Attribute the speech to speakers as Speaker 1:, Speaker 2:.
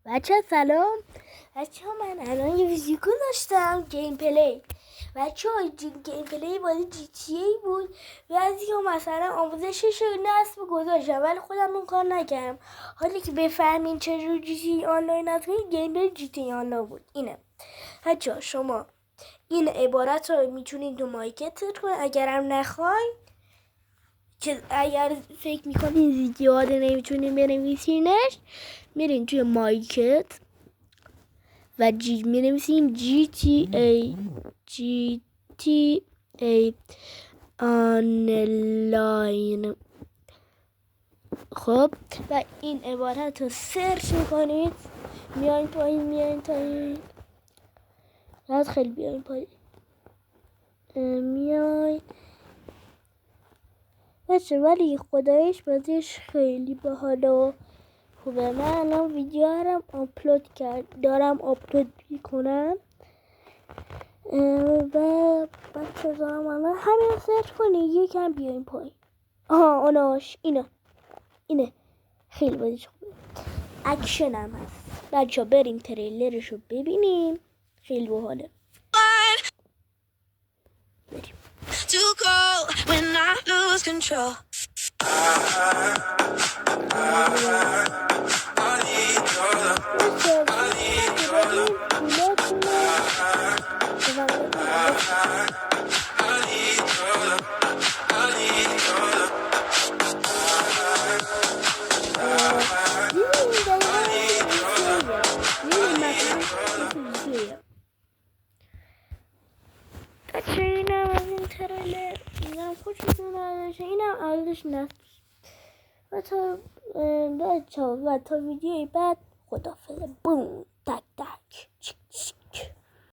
Speaker 1: بچه سلام. بچه ها من الان یه ویدیو داشتم گیم پلی. بچه ها گیم پلی بازی جی تی ای بود. بعضی ها مثلا آموزشش رو نصب گذاشتم ولی خودم اون کار نکردم. حالی که بفهمین چجور جی تی ای آنلاین نصب کنید، گیم پلی جی تی ای آنلاین بود. اینه بچه ها، شما این عبارت رو میتونید دو مایکت کنید. اگرم نخواین، که اگر فکر میکنین زیاده نمیتونین بنویسینش، میرین توی مایکت و مینویسین GTA آنلاین. خب و این عبارت رو سرچ میکنید، میاین پایین راست خیلی بیاین پایین میاین بچه. ولی خدایش بازیش خیلی باحاله و خوبه. من الان ویدیو رو دارم آپلود میکنم و بچه دارم الان همین سرچ کنید، یکم بیاین پایین. آناش اینه خیلی بازیش خوبه، اکشن هم هست. بچه بریم تریلرش رو ببینیم، خیلی باحاله. بریم. Too cold when I lose control. بچه اینم از این تریلر، اینم خوشتون نداشته، اینم ارزش نفت. و تا ویدیوی بعد خداحافظ. بوم.